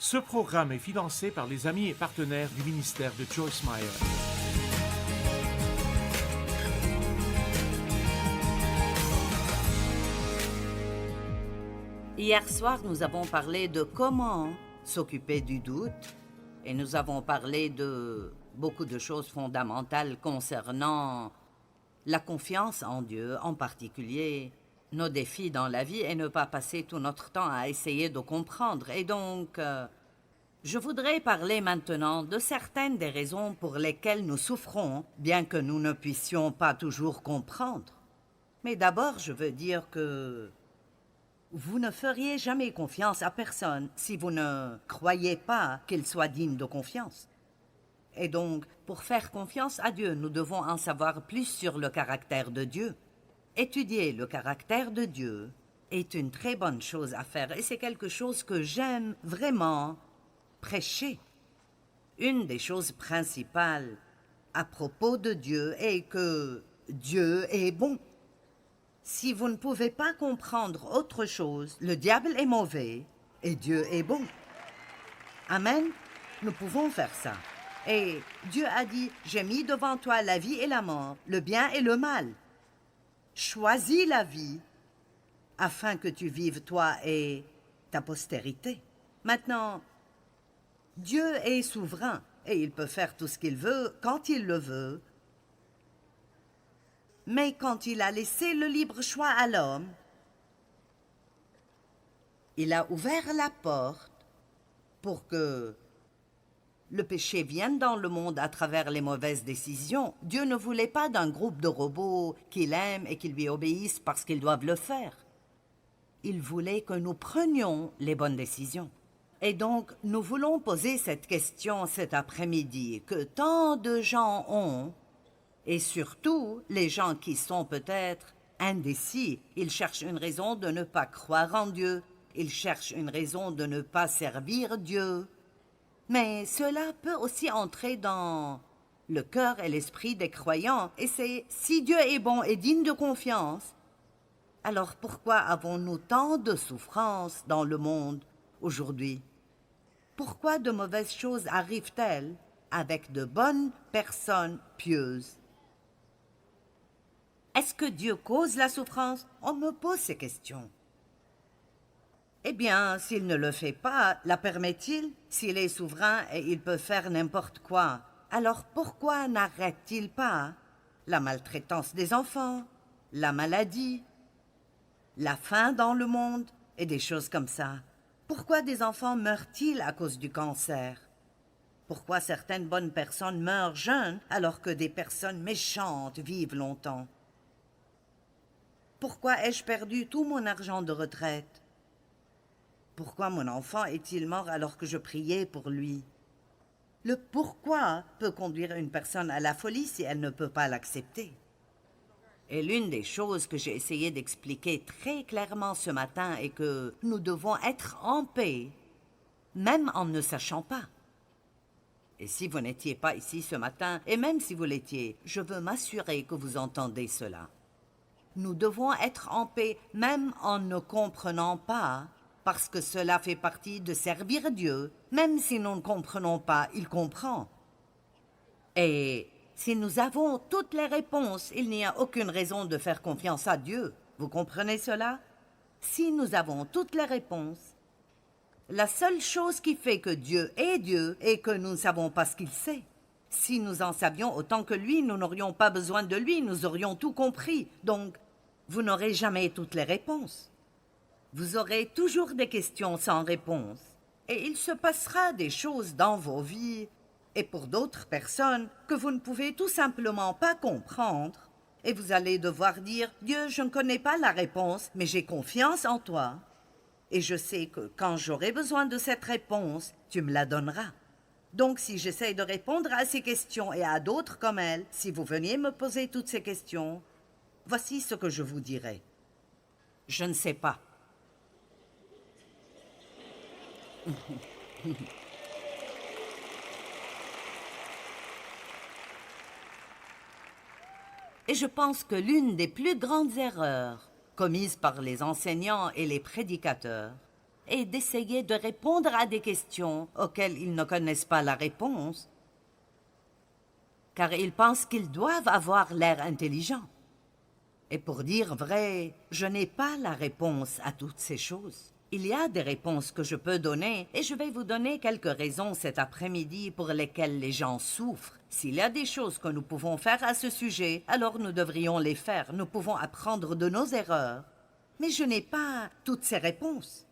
Ce programme est financé par les amis et partenaires du ministère de Joyce Meyer. Hier soir, nous avons parlé de comment s'occuper du doute et nous avons parlé de beaucoup de choses fondamentales concernant la confiance en Dieu, en particulier nos défis dans la vie et ne pas passer tout notre temps à essayer de comprendre. Et donc, je voudrais parler maintenant de certaines des raisons pour lesquelles nous souffrons, bien que nous ne puissions pas toujours comprendre. Mais d'abord, je veux dire que vous ne feriez jamais confiance à personne si vous ne croyez pas qu'il soit digne de confiance. Et donc, pour faire confiance à Dieu, nous devons en savoir plus sur le caractère de Dieu. Étudier le caractère de Dieu est une très bonne chose à faire et c'est quelque chose que j'aime vraiment prêcher. Une des choses principales à propos de Dieu est que Dieu est bon. Si vous ne pouvez pas comprendre autre chose, le diable est mauvais et Dieu est bon. Amen. Nous pouvons faire ça. Et Dieu a dit, j'ai mis devant toi la vie et la mort, le bien et le mal. Choisis la vie afin que tu vives toi et ta postérité. Maintenant, Dieu est souverain et il peut faire tout ce qu'il veut quand il le veut. Mais quand il a laissé le libre choix à l'homme, il a ouvert la porte pour que le péché vienne dans le monde à travers les mauvaises décisions. Dieu ne voulait pas d'un groupe de robots qu'il aime et qui lui obéissent parce qu'ils doivent le faire. Il voulait que nous prenions les bonnes décisions. Et donc, nous voulons poser cette question cet après-midi que tant de gens ont, et surtout les gens qui sont peut-être indécis. Ils cherchent une raison de ne pas croire en Dieu. Ils cherchent une raison de ne pas servir Dieu. Mais cela peut aussi entrer dans le cœur et l'esprit des croyants. Et c'est, si Dieu est bon et digne de confiance, alors pourquoi avons-nous tant de souffrances dans le monde aujourd'hui? Pourquoi de mauvaises choses arrivent-elles avec de bonnes personnes pieuses? Est-ce que Dieu cause la souffrance? On me pose ces questions. Eh bien, s'il ne le fait pas, la permet-il? S'il est souverain et il peut faire n'importe quoi, alors pourquoi n'arrête-t-il pas la maltraitance des enfants, la maladie, la faim dans le monde et des choses comme ça? Pourquoi des enfants meurent-ils à cause du cancer? Pourquoi certaines bonnes personnes meurent jeunes alors que des personnes méchantes vivent longtemps? Pourquoi ai-je perdu tout mon argent de retraite? Pourquoi mon enfant est-il mort alors que je priais pour lui? Le pourquoi peut conduire une personne à la folie si elle ne peut pas l'accepter. Et l'une des choses que j'ai essayé d'expliquer très clairement ce matin est que nous devons être en paix, même en ne sachant pas. Et si vous n'étiez pas ici ce matin, et même si vous l'étiez, je veux m'assurer que vous entendez cela. Nous devons être en paix, même en ne comprenant pas, parce que cela fait partie de servir Dieu. Même si nous ne comprenons pas, il comprend. Et si nous avons toutes les réponses, il n'y a aucune raison de faire confiance à Dieu. Vous comprenez cela? Si nous avons toutes les réponses, la seule chose qui fait que Dieu est que nous ne savons pas ce qu'il sait. Si nous en savions autant que lui, nous n'aurions pas besoin de lui, nous aurions tout compris. Donc, vous n'aurez jamais toutes les réponses. Vous aurez toujours des questions sans réponse. Et il se passera des choses dans vos vies et pour d'autres personnes que vous ne pouvez tout simplement pas comprendre. Et vous allez devoir dire, Dieu, je ne connais pas la réponse, mais j'ai confiance en toi. Et je sais que quand j'aurai besoin de cette réponse, tu me la donneras. Donc si j'essaie de répondre à ces questions et à d'autres comme elles, si vous veniez me poser toutes ces questions, voici ce que je vous dirai. Je ne sais pas. Et je pense que l'une des plus grandes erreurs commises par les enseignants et les prédicateurs et d'essayer de répondre à des questions auxquelles ils ne connaissent pas la réponse, car ils pensent qu'ils doivent avoir l'air intelligents. Et pour dire vrai, je n'ai pas la réponse à toutes ces choses. Il y a des réponses que je peux donner, et je vais vous donner quelques raisons cet après-midi pour lesquelles les gens souffrent. S'il y a des choses que nous pouvons faire à ce sujet, alors nous devrions les faire. Nous pouvons apprendre de nos erreurs. Mais je n'ai pas toutes ces réponses.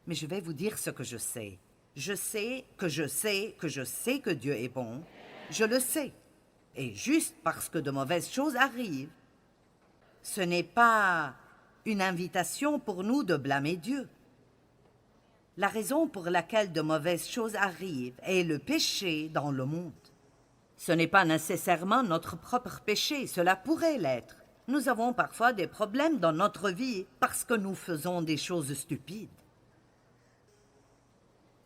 Mais je vais vous dire ce que je sais. Je sais que je sais que je sais que Dieu est bon. Je le sais. Et juste parce que de mauvaises choses arrivent, ce n'est pas une invitation pour nous de blâmer Dieu. La raison pour laquelle de mauvaises choses arrivent est le péché dans le monde. Ce n'est pas nécessairement notre propre péché, cela pourrait l'être. Nous avons parfois des problèmes dans notre vie parce que nous faisons des choses stupides.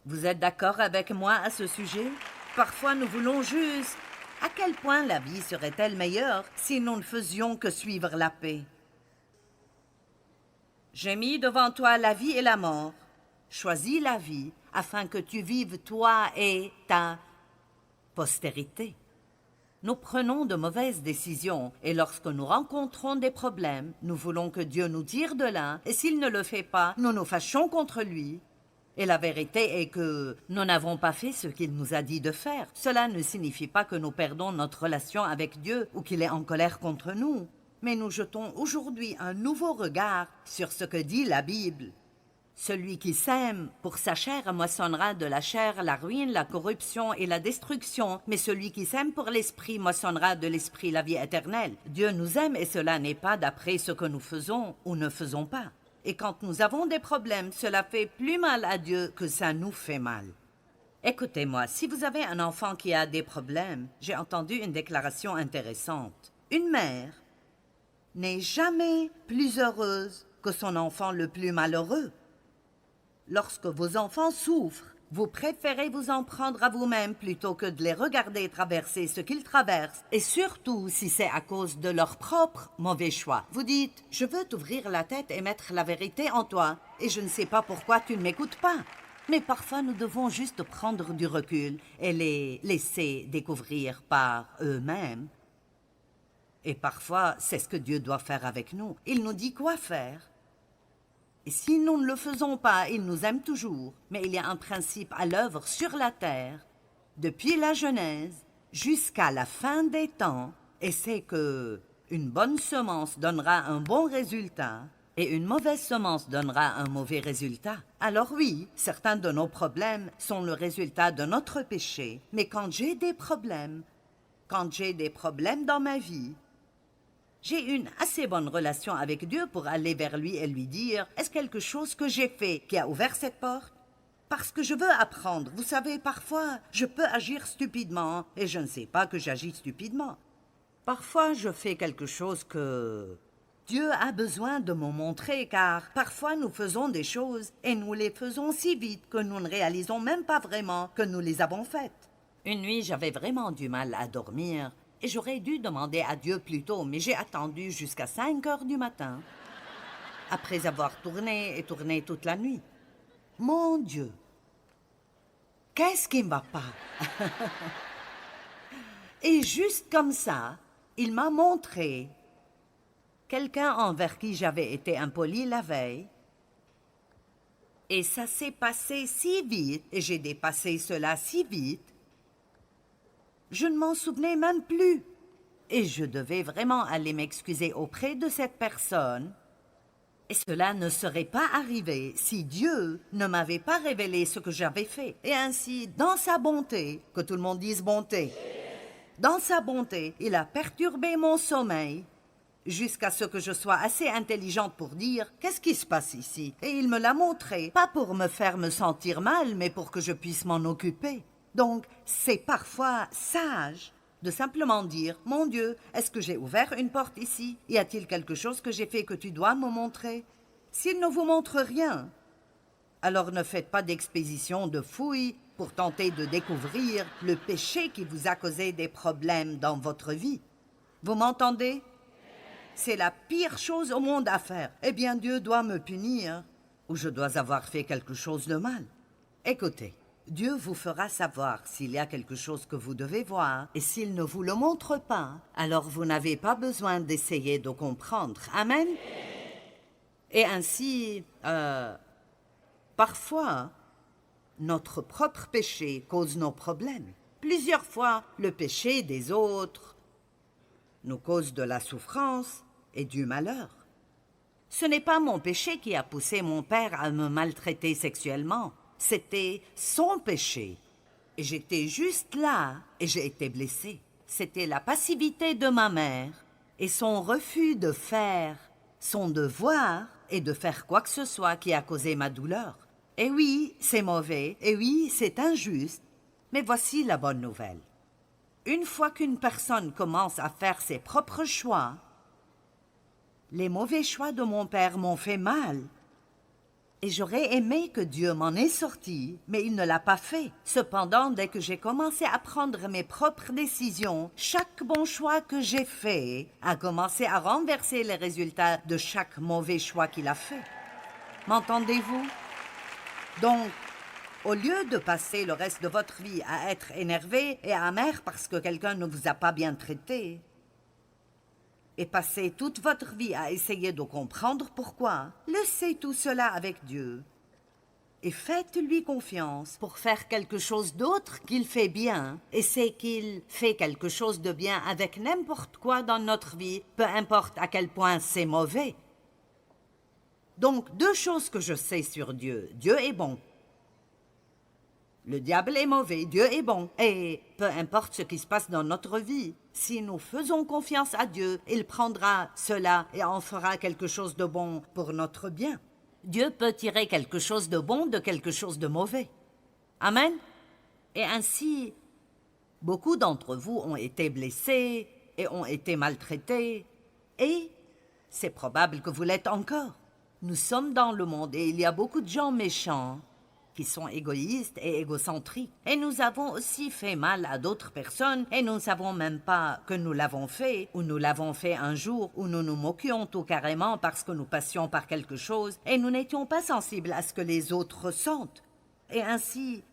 Vous êtes d'accord avec moi à ce sujet? Parfois nous voulons juste... À quel point la vie serait-elle meilleure si nous ne faisions que suivre la paix? J'ai mis devant toi la vie et la mort. Choisis la vie afin que tu vives toi et ta postérité. Nous prenons de mauvaises décisions et lorsque nous rencontrons des problèmes, nous voulons que Dieu nous tire de là et s'il ne le fait pas, nous nous fâchons contre lui. Et la vérité est que nous n'avons pas fait ce qu'il nous a dit de faire. Cela ne signifie pas que nous perdons notre relation avec Dieu ou qu'il est en colère contre nous. Mais nous jetons aujourd'hui un nouveau regard sur ce que dit la Bible. Celui qui sème pour sa chair moissonnera de la chair la ruine, la corruption et la destruction, mais celui qui sème pour l'esprit moissonnera de l'esprit la vie éternelle. Dieu nous aime et cela n'est pas d'après ce que nous faisons ou ne faisons pas. Et quand nous avons des problèmes, cela fait plus mal à Dieu que ça nous fait mal. Écoutez-moi, si vous avez un enfant qui a des problèmes, j'ai entendu une déclaration intéressante. Une mère n'est jamais plus heureuse que son enfant le plus malheureux. Lorsque vos enfants souffrent, vous préférez vous en prendre à vous-même plutôt que de les regarder traverser ce qu'ils traversent, et surtout si c'est à cause de leur propre mauvais choix. Vous dites « Je veux t'ouvrir la tête et mettre la vérité en toi, et je ne sais pas pourquoi tu ne m'écoutes pas. » Mais parfois nous devons juste prendre du recul et les laisser découvrir par eux-mêmes. Et parfois, c'est ce que Dieu doit faire avec nous. Il nous dit quoi faire. Et si nous ne le faisons pas, il nous aime toujours. Mais il y a un principe à l'œuvre sur la terre, depuis la Genèse jusqu'à la fin des temps, et c'est que une bonne semence donnera un bon résultat et une mauvaise semence donnera un mauvais résultat. Alors oui, certains de nos problèmes sont le résultat de notre péché, mais quand j'ai des problèmes dans ma vie, j'ai une assez bonne relation avec Dieu pour aller vers lui et lui dire « Est-ce quelque chose que j'ai fait qui a ouvert cette porte ?» Parce que je veux apprendre. Vous savez, parfois, je peux agir stupidement et je ne sais pas que j'agis stupidement. Parfois, je fais quelque chose que Dieu a besoin de me montrer car parfois nous faisons des choses et nous les faisons si vite que nous ne réalisons même pas vraiment que nous les avons faites. Une nuit, j'avais vraiment du mal à dormir. Et j'aurais dû demander à Dieu plus tôt, mais j'ai attendu jusqu'à 5 heures du matin, après avoir tourné et tourné toute la nuit. Mon Dieu, qu'est-ce qui ne va pas? Et juste comme ça, il m'a montré quelqu'un envers qui j'avais été impoli la veille. Et ça s'est passé si vite, et j'ai dépassé cela si vite, je ne m'en souvenais même plus. Et je devais vraiment aller m'excuser auprès de cette personne. Et cela ne serait pas arrivé si Dieu ne m'avait pas révélé ce que j'avais fait. Et ainsi, dans sa bonté, que tout le monde dise bonté, dans sa bonté, il a perturbé mon sommeil jusqu'à ce que je sois assez intelligente pour dire « Qu'est-ce qui se passe ici ?» Et il me l'a montré, pas pour me faire me sentir mal, mais pour que je puisse m'en occuper. Donc, c'est parfois sage de simplement dire « Mon Dieu, est-ce que j'ai ouvert une porte ici? Y a-t-il quelque chose que j'ai fait que tu dois me montrer ?» S'il ne vous montre rien, alors ne faites pas d'expédition de fouilles pour tenter de découvrir le péché qui vous a causé des problèmes dans votre vie. Vous m'entendez? C'est la pire chose au monde à faire. Eh bien, Dieu doit me punir. ou je dois avoir fait quelque chose de mal. Écoutez, Dieu vous fera savoir s'il y a quelque chose que vous devez voir, et s'il ne vous le montre pas, alors vous n'avez pas besoin d'essayer de comprendre. Amen. Et ainsi, parfois, notre propre péché cause nos problèmes. Plusieurs fois, le péché des autres nous cause de la souffrance et du malheur. Ce n'est pas mon péché qui a poussé mon père à me maltraiter sexuellement. C'était son péché. Et j'étais juste là et j'ai été blessée. C'était la passivité de ma mère et son refus de faire son devoir et de faire quoi que ce soit qui a causé ma douleur. Et oui, c'est mauvais, et oui, c'est injuste, mais voici la bonne nouvelle. Une fois qu'une personne commence à faire ses propres choix, les mauvais choix de mon père m'ont fait mal. Et j'aurais aimé que Dieu m'en ait sorti, mais il ne l'a pas fait. Cependant, dès que j'ai commencé à prendre mes propres décisions, chaque bon choix que j'ai fait a commencé à renverser les résultats de chaque mauvais choix qu'il a fait. M'entendez-vous? Donc, au lieu de passer le reste de votre vie à être énervé et amer parce que quelqu'un ne vous a pas bien traité, et passer toute votre vie à essayer de comprendre pourquoi, laissez tout cela avec Dieu et faites-lui confiance pour faire quelque chose d'autre qu'il fait bien, et c'est qu'il fait quelque chose de bien avec n'importe quoi dans notre vie, peu importe à quel point c'est mauvais. Donc, 2 choses que je sais sur Dieu. Dieu est bon. Le diable est mauvais, Dieu est bon. Et peu importe ce qui se passe dans notre vie, si nous faisons confiance à Dieu, il prendra cela et en fera quelque chose de bon pour notre bien. Dieu peut tirer quelque chose de bon de quelque chose de mauvais. Amen. Et ainsi, beaucoup d'entre vous ont été blessés et ont été maltraités, et c'est probable que vous l'êtes encore. Nous sommes dans le monde et il y a beaucoup de gens méchants qui sont égoïstes et égocentriques. Et nous avons aussi fait mal à d'autres personnes et nous ne savons même pas que nous l'avons fait, ou nous l'avons fait un jour où nous nous moquions tout carrément parce que nous passions par quelque chose et nous n'étions pas sensibles à ce que les autres ressentent. Et ainsi,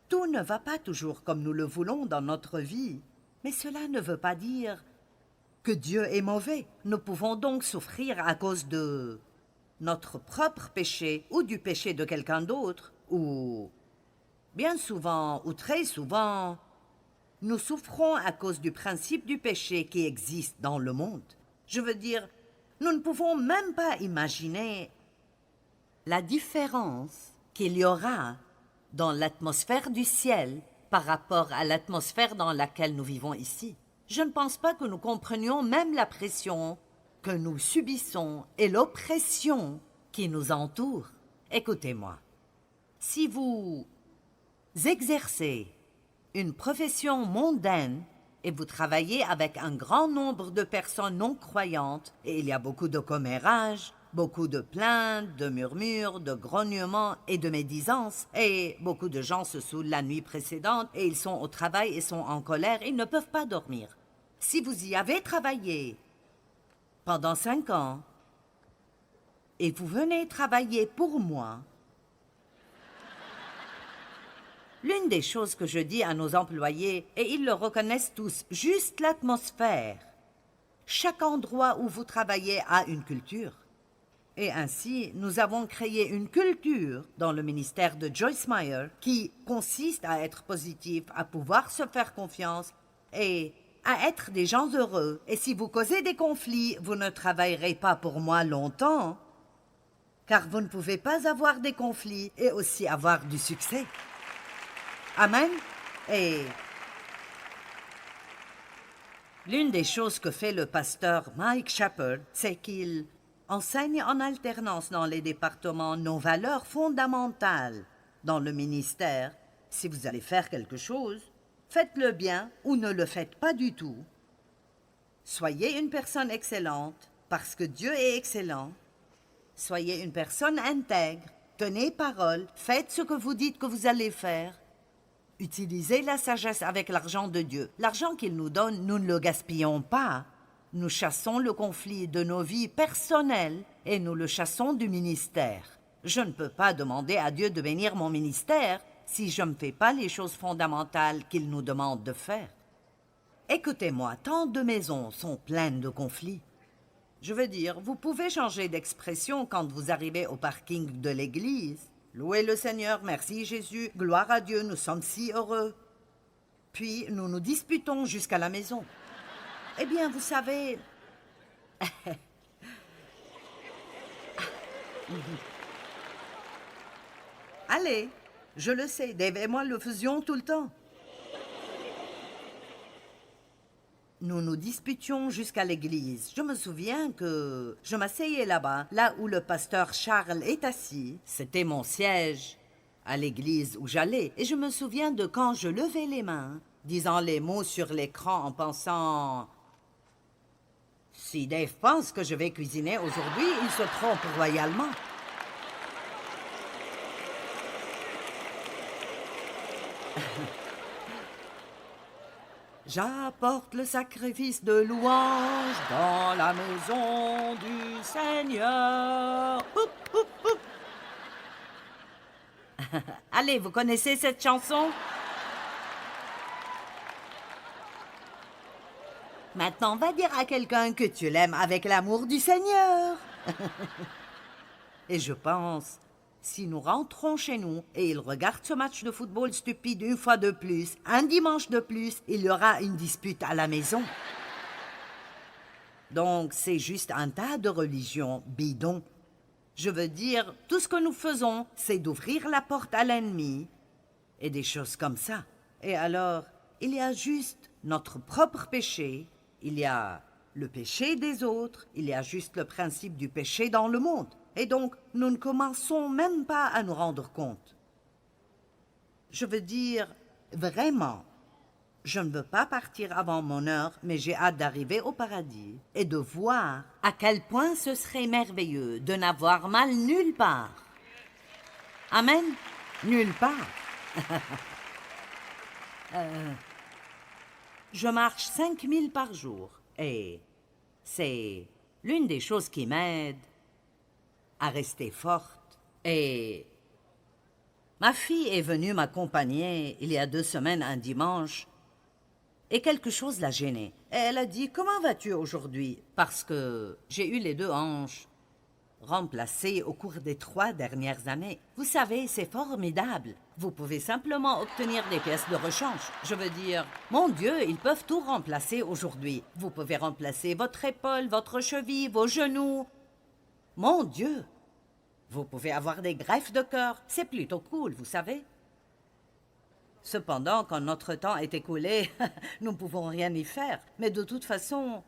tout ne va pas toujours comme nous le voulons dans notre vie, mais cela ne veut pas dire que Dieu est mauvais. Nous pouvons donc souffrir à cause de notre propre péché ou du péché de quelqu'un d'autre, ou bien souvent ou très souvent, nous souffrons à cause du principe du péché qui existe dans le monde. Je veux dire, nous ne pouvons même pas imaginer la différence qu'il y aura dans l'atmosphère du ciel par rapport à l'atmosphère dans laquelle nous vivons ici. Je ne pense pas que nous comprenions même la pression que nous subissons et l'oppression qui nous entoure. Écoutez-moi, si vous exercez une profession mondaine et vous travaillez avec un grand nombre de personnes non croyantes, et il y a beaucoup de commérages, beaucoup de plaintes, de murmures, de grognements et de médisances, et beaucoup de gens se saoulent la nuit précédente et ils sont au travail et sont en colère et ils ne peuvent pas dormir. Si vous y avez travaillé pendant 5 ans, et vous venez travailler pour moi, l'une des choses que je dis à nos employés, et ils le reconnaissent tous, juste l'atmosphère. Chaque endroit où vous travaillez a une culture. Et ainsi, nous avons créé une culture dans le ministère de Joyce Meyer qui consiste à être positif, à pouvoir se faire confiance et à être des gens heureux. Et si vous causez des conflits, vous ne travaillerez pas pour moi longtemps, car vous ne pouvez pas avoir des conflits et aussi avoir du succès. Amen. Et l'une des choses que fait le pasteur Mike Shepherd, c'est qu'il enseigne en alternance dans les départements nos valeurs fondamentales dans le ministère. Si vous allez faire quelque chose, faites-le bien ou ne le faites pas du tout. Soyez une personne excellente parce que Dieu est excellent. Soyez une personne intègre, tenez parole, faites ce que vous dites que vous allez faire. Utilisez la sagesse avec l'argent de Dieu. L'argent qu'il nous donne, nous ne le gaspillons pas. Nous chassons le conflit de nos vies personnelles et nous le chassons du ministère. Je ne peux pas demander à Dieu de bénir mon ministère si je ne fais pas les choses fondamentales qu'il nous demande de faire. Écoutez-moi, tant de maisons sont pleines de conflits. Je veux dire, vous pouvez changer d'expression quand vous arrivez au parking de l'église. Louez le Seigneur, merci Jésus, gloire à Dieu, nous sommes si heureux. Puis nous nous disputons jusqu'à la maison. Eh bien, vous savez... Allez, je le sais, Dave et moi le faisions tout le temps. Nous nous disputions jusqu'à l'église. Je me souviens que je m'asseyais là-bas, là où le pasteur Charles est assis. C'était mon siège à l'église où j'allais. Et je me souviens de quand je levais les mains, disant les mots sur l'écran en pensant... Si Dave pense que je vais cuisiner aujourd'hui, il se trompe royalement. J'apporte le sacrifice de louange dans la maison du Seigneur. Oup, oup, oup. Allez, vous connaissez cette chanson? Maintenant, va dire à quelqu'un que tu l'aimes avec l'amour du Seigneur. Et je pense, si nous rentrons chez nous et il regarde ce match de football stupide une fois de plus, un dimanche de plus, il y aura une dispute à la maison. Donc, c'est juste un tas de religions bidons. Je veux dire, tout ce que nous faisons, c'est d'ouvrir la porte à l'ennemi et des choses comme ça. Et alors, il y a juste notre propre péché, il y a le péché des autres, il y a juste le principe du péché dans le monde. Et donc, nous ne commençons même pas à nous rendre compte. Je veux dire, vraiment, je ne veux pas partir avant mon heure, mais j'ai hâte d'arriver au paradis et de voir à quel point ce serait merveilleux de n'avoir mal nulle part. Amen? Nulle part. Je marche 5000 par jour et c'est l'une des choses qui m'aide à rester forte. Et ma fille est venue m'accompagner il y a 2 semaines un dimanche et quelque chose l'a gênée. Et elle a dit « Comment vas-tu aujourd'hui ?» Parce que j'ai eu les 2 hanches remplacées au cours des 3 dernières années. Vous savez, c'est formidable. Vous pouvez simplement obtenir des pièces de rechange. Je veux dire, mon Dieu, ils peuvent tout remplacer aujourd'hui. Vous pouvez remplacer votre épaule, votre cheville, vos genoux. Mon Dieu! Vous pouvez avoir des greffes de cœur. C'est plutôt cool, vous savez. Cependant, quand notre temps est écoulé, nous ne pouvons rien y faire. Mais de toute façon...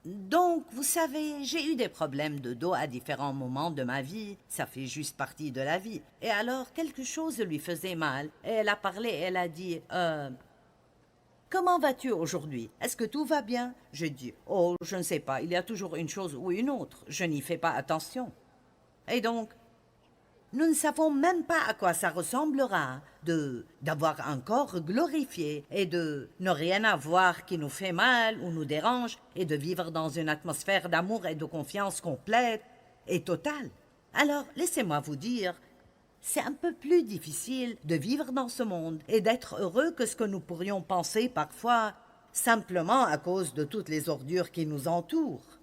Donc, vous savez, j'ai eu des problèmes de dos à différents moments de ma vie. Ça fait juste partie de la vie. Et alors, quelque chose lui faisait mal. Et elle a parlé, elle a dit... Comment vas-tu aujourd'hui? Est-ce que tout va bien? J'ai dit, oh, je ne sais pas, il y a toujours une chose ou une autre. Je n'y fais pas attention. Et donc, nous ne savons même pas à quoi ça ressemblera d'avoir un corps glorifié et de ne rien avoir qui nous fait mal ou nous dérange et de vivre dans une atmosphère d'amour et de confiance complète et totale. Alors, laissez-moi vous dire, c'est un peu plus difficile de vivre dans ce monde et d'être heureux que ce que nous pourrions penser parfois, simplement à cause de toutes les ordures qui nous entourent.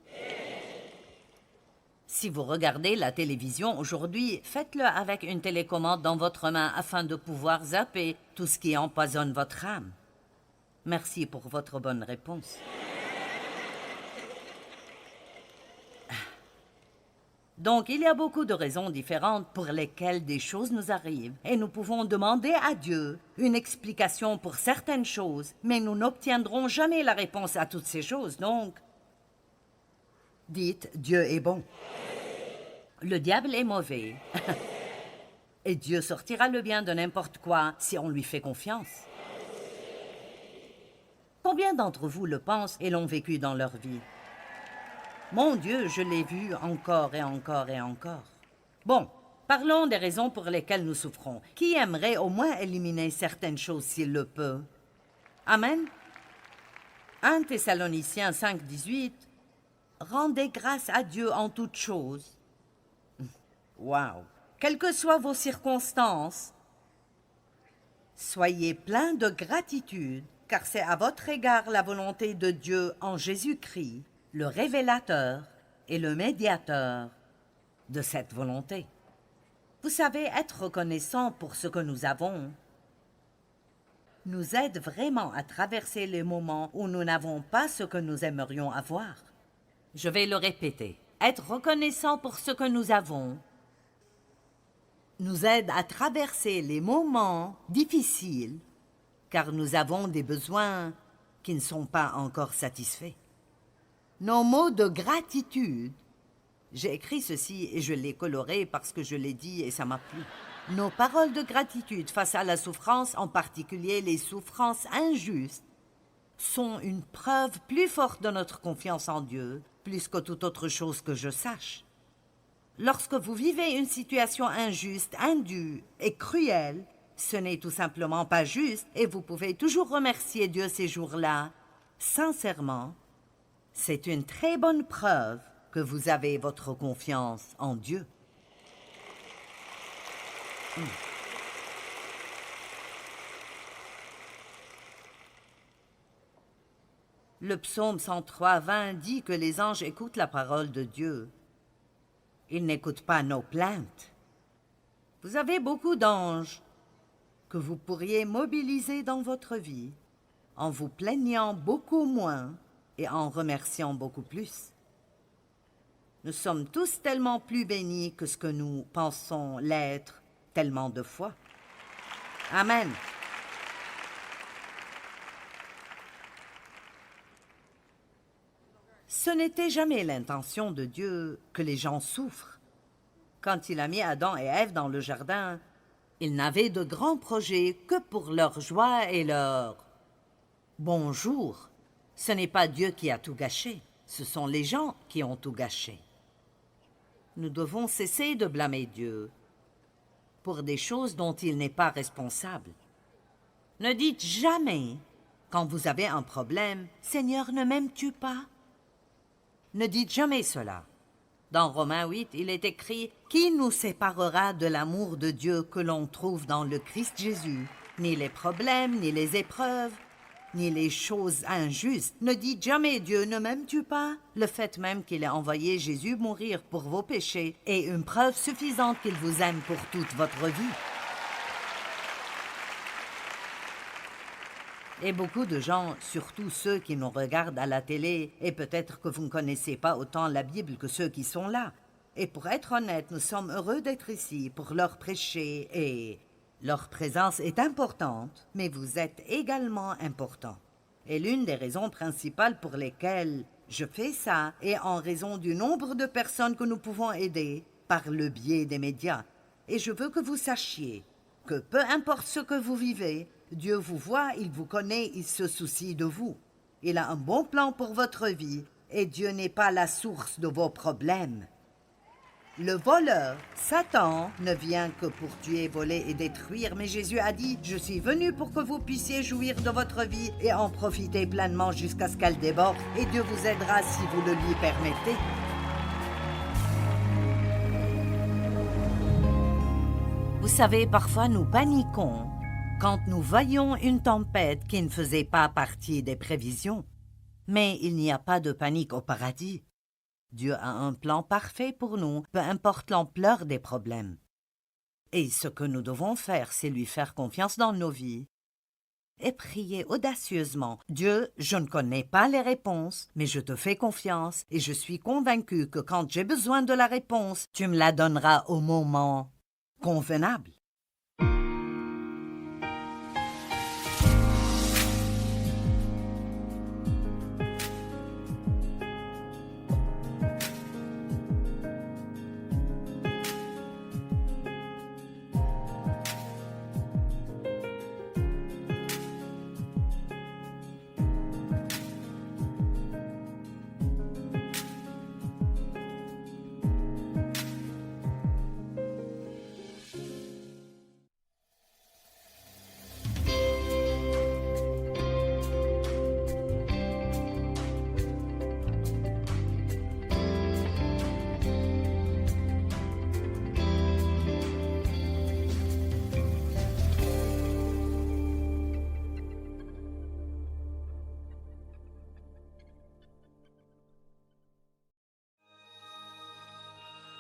Si vous regardez la télévision aujourd'hui, faites-le avec une télécommande dans votre main afin de pouvoir zapper tout ce qui empoisonne votre âme. Merci pour votre bonne réponse. Donc, il y a beaucoup de raisons différentes pour lesquelles des choses nous arrivent. Et nous pouvons demander à Dieu une explication pour certaines choses, mais nous n'obtiendrons jamais la réponse à toutes ces choses. Donc, dites, Dieu est bon. Le diable est mauvais. Et Dieu sortira le bien de n'importe quoi si on lui fait confiance. Combien d'entre vous le pensent et l'ont vécu dans leur vie? Mon Dieu, je l'ai vu encore et encore et encore. Bon, parlons des raisons pour lesquelles nous souffrons. Qui aimerait au moins éliminer certaines choses s'il le peut? Amen. 1 Thessaloniciens 5, 18. Rendez grâce à Dieu en toutes choses. Wow! Quelles que soient vos circonstances, soyez pleins de gratitude, car c'est à votre égard la volonté de Dieu en Jésus-Christ, le révélateur et le médiateur de cette volonté. Vous savez, être reconnaissant pour ce que nous avons nous aide vraiment à traverser les moments où nous n'avons pas ce que nous aimerions avoir. Je vais le répéter. Être reconnaissant pour ce que nous avons nous aide à traverser les moments difficiles, car nous avons des besoins qui ne sont pas encore satisfaits. Nos mots de gratitude, j'ai écrit ceci et je l'ai coloré parce que je l'ai dit et ça m'a plu. Nos paroles de gratitude face à la souffrance, en particulier les souffrances injustes, sont une preuve plus forte de notre confiance en Dieu, plus que toute autre chose que je sache. Lorsque vous vivez une situation injuste, indue et cruelle, ce n'est tout simplement pas juste et vous pouvez toujours remercier Dieu ces jours-là. Sincèrement, c'est une très bonne preuve que vous avez votre confiance en Dieu. Le psaume 103, 20 dit que les anges écoutent la parole de Dieu. Ils n'écoutent pas nos plaintes. Vous avez beaucoup d'anges que vous pourriez mobiliser dans votre vie en vous plaignant beaucoup moins et en remerciant beaucoup plus. Nous sommes tous tellement plus bénis que ce que nous pensons l'être tellement de fois. Amen. Ce n'était jamais l'intention de Dieu que les gens souffrent. Quand il a mis Adam et Ève dans le jardin, il n'avait de grands projets que pour leur joie et leur bonjour. Ce n'est pas Dieu qui a tout gâché, ce sont les gens qui ont tout gâché. Nous devons cesser de blâmer Dieu pour des choses dont il n'est pas responsable. Ne dites jamais, quand vous avez un problème, « Seigneur, ne m'aimes-tu pas ?» Ne dites jamais cela. Dans Romains 8, il est écrit « Qui nous séparera de l'amour de Dieu que l'on trouve dans le Christ Jésus? Ni les problèmes, ni les épreuves, ni les choses injustes. Ne dites jamais « Dieu, ne m'aimes-tu pas ?» Le fait même qu'il ait envoyé Jésus mourir pour vos péchés est une preuve suffisante qu'il vous aime pour toute votre vie. Et beaucoup de gens, surtout ceux qui nous regardent à la télé, et peut-être que vous ne connaissez pas autant la Bible que ceux qui sont là. Et pour être honnête, nous sommes heureux d'être ici pour leur prêcher et leur présence est importante, mais vous êtes également important. Et l'une des raisons principales pour lesquelles je fais ça est en raison du nombre de personnes que nous pouvons aider par le biais des médias. Et je veux que vous sachiez que peu importe ce que vous vivez, Dieu vous voit, il vous connaît, il se soucie de vous. Il a un bon plan pour votre vie et Dieu n'est pas la source de vos problèmes. Le voleur, Satan, ne vient que pour tuer, voler et détruire, mais Jésus a dit « Je suis venu pour que vous puissiez jouir de votre vie et en profiter pleinement jusqu'à ce qu'elle déborde, et Dieu vous aidera si vous le lui permettez. » Vous savez, parfois nous paniquons quand nous voyons une tempête qui ne faisait pas partie des prévisions. Mais il n'y a pas de panique au paradis. Dieu a un plan parfait pour nous, peu importe l'ampleur des problèmes. Et ce que nous devons faire, c'est lui faire confiance dans nos vies et prier audacieusement. Dieu, je ne connais pas les réponses, mais je te fais confiance et je suis convaincu que quand j'ai besoin de la réponse, tu me la donneras au moment convenable.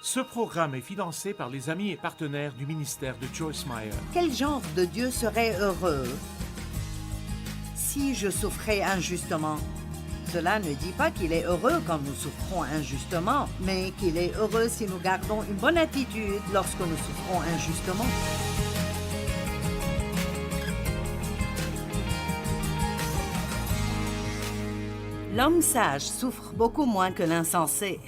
Ce programme est financé par les amis et partenaires du ministère de Joyce Meyer. Quel genre de Dieu serait heureux si je souffrais injustement? Cela ne dit pas qu'il est heureux quand nous souffrons injustement, mais qu'il est heureux si nous gardons une bonne attitude lorsque nous souffrons injustement. L'homme sage souffre beaucoup moins que l'insensé.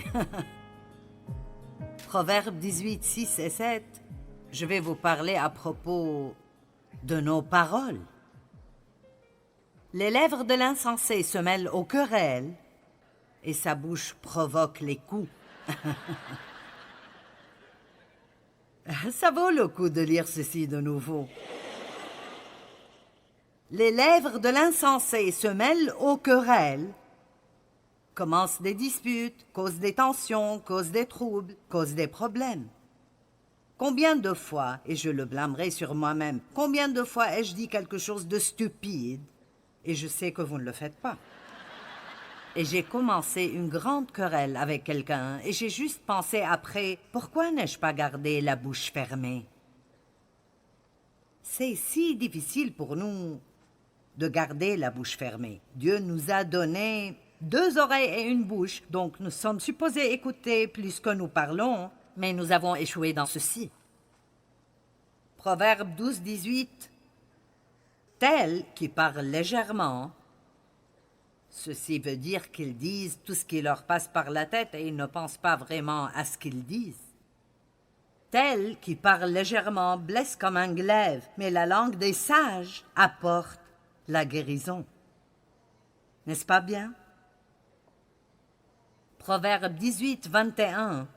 Proverbes 18, 6 et 7. Je vais vous parler à propos de nos paroles. Les lèvres de l'insensé se mêlent aux querelles et sa bouche provoque les coups. Ça vaut le coup de lire ceci de nouveau. Les lèvres de l'insensé se mêlent aux querelles, commencent des disputes, causent des tensions, causent des troubles, causent des problèmes. Combien de fois, et je le blâmerai sur moi-même, combien de fois ai-je dit quelque chose de stupide et je sais que vous ne le faites pas. Et j'ai commencé une grande querelle avec quelqu'un et j'ai juste pensé après, pourquoi n'ai-je pas gardé la bouche fermée? C'est si difficile pour nous de garder la bouche fermée. Dieu nous a donné 2 oreilles et une bouche, donc nous sommes supposés écouter plus que nous parlons, mais nous avons échoué dans ceci. Proverbe 12, 18. Tels qui parlent légèrement, ceci veut dire qu'ils disent tout ce qui leur passe par la tête et ils ne pensent pas vraiment à ce qu'ils disent. Tels qui parlent légèrement blessent comme un glaive, mais la langue des sages apporte la guérison. N'est-ce pas bien? Proverbe 18, 21.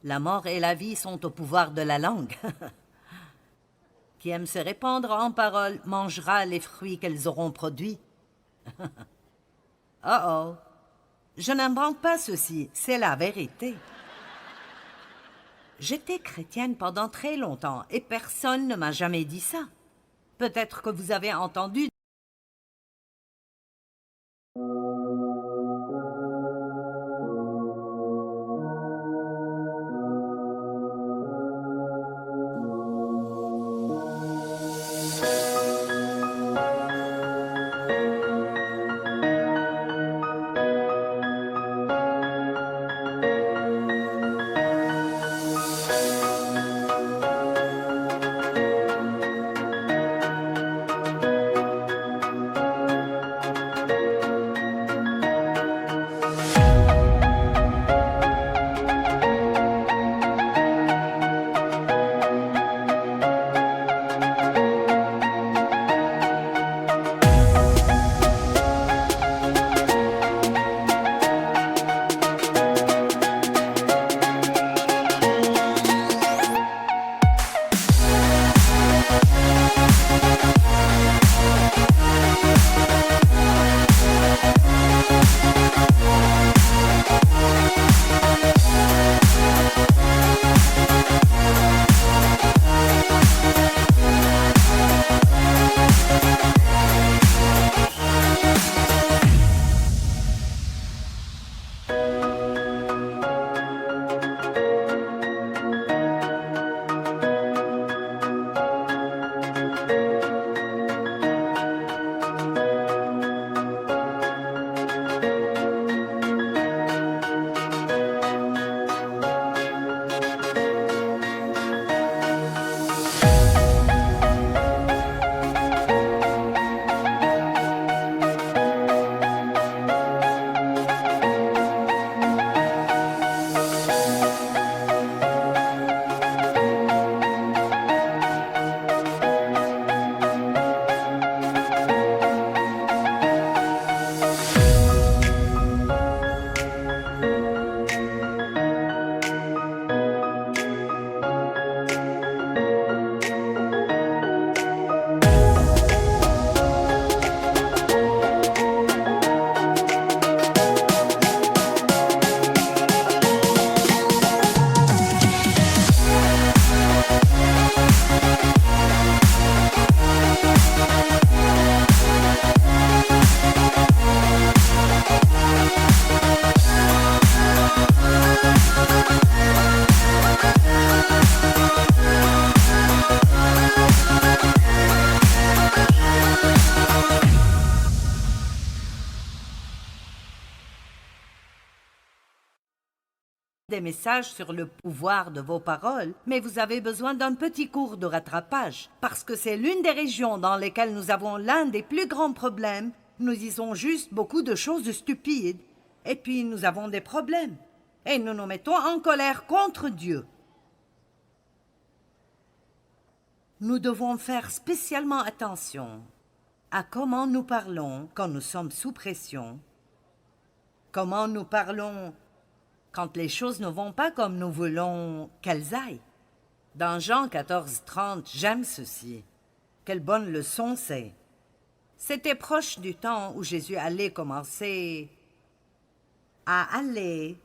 La mort et la vie sont au pouvoir de la langue. Qui aime se répandre en paroles mangera les fruits qu'elles auront produits. Oh oh, je n'invente pas ceci, c'est la vérité. J'étais chrétienne pendant très longtemps et personne ne m'a jamais dit ça. Peut-être que vous avez entendu des messages sur le pouvoir de vos paroles, mais vous avez besoin d'un petit cours de rattrapage, parce que c'est l'une des régions dans lesquelles nous avons l'un des plus grands problèmes. Nous disons juste beaucoup de choses stupides, et puis nous avons des problèmes, et nous nous mettons en colère contre Dieu. Nous devons faire spécialement attention à comment nous parlons quand nous sommes sous pression, comment nous parlons quand les choses ne vont pas comme nous voulons qu'elles aillent. Dans Jean 14:30, j'aime ceci. Quelle bonne leçon c'est. C'était proche du temps où Jésus allait commencer à aller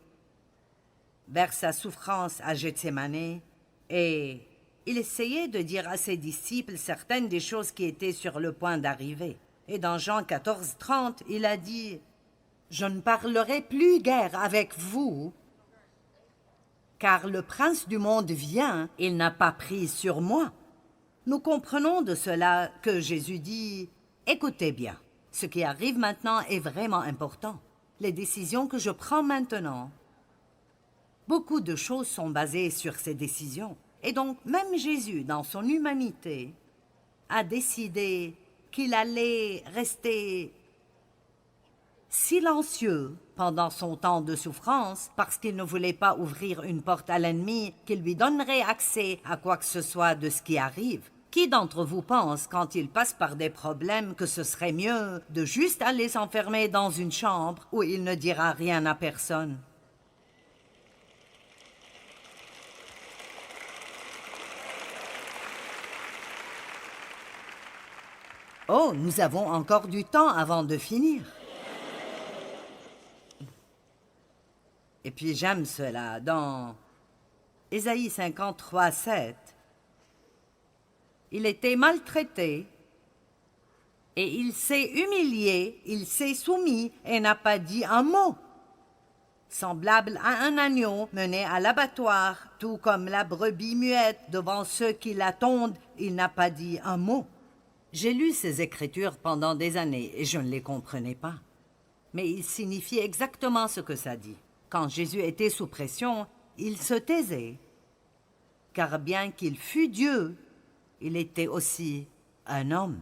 vers sa souffrance à Gethsémani, et il essayait de dire à ses disciples certaines des choses qui étaient sur le point d'arriver. Et dans Jean 14:30, il a dit « Je ne parlerai plus guère avec vous, car le prince du monde vient, il n'a pas pris sur moi. » Nous comprenons de cela que Jésus dit « Écoutez bien, ce qui arrive maintenant est vraiment important. Les décisions que je prends maintenant, beaucoup de choses sont basées sur ces décisions. Et donc, même Jésus, dans son humanité, a décidé qu'il allait rester silencieux pendant son temps de souffrance parce qu'il ne voulait pas ouvrir une porte à l'ennemi qui lui donnerait accès à quoi que ce soit de ce qui arrive. Qui d'entre vous pense, quand il passe par des problèmes, que ce serait mieux de juste aller s'enfermer dans une chambre où il ne dira rien à personne? Oh, nous avons encore du temps avant de finir. Et puis j'aime cela, dans Ésaïe 53:7, il était maltraité et il s'est humilié, il s'est soumis et n'a pas dit un mot. Semblable à un agneau mené à l'abattoir, tout comme la brebis muette devant ceux qui la tondent, il n'a pas dit un mot. J'ai lu ces écritures pendant des années et je ne les comprenais pas. Mais il signifie exactement ce que ça dit. Quand Jésus était sous pression, il se taisait. Car bien qu'il fût Dieu, il était aussi un homme.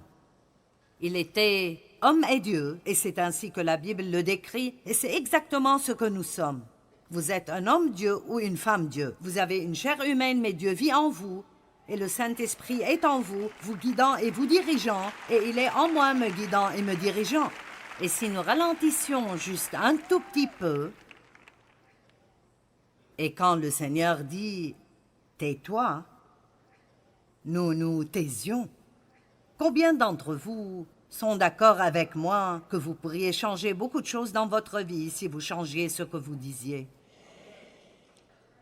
Il était homme et Dieu, et c'est ainsi que la Bible le décrit, et c'est exactement ce que nous sommes. Vous êtes un homme Dieu ou une femme Dieu. Vous avez une chair humaine, mais Dieu vit en vous. Et le Saint-Esprit est en vous, vous guidant et vous dirigeant, et il est en moi me guidant et me dirigeant. Et si nous ralentissions juste un tout petit peu, et quand le Seigneur dit « tais-toi », nous nous taisions. Combien d'entre vous sont d'accord avec moi que vous pourriez changer beaucoup de choses dans votre vie si vous changiez ce que vous disiez?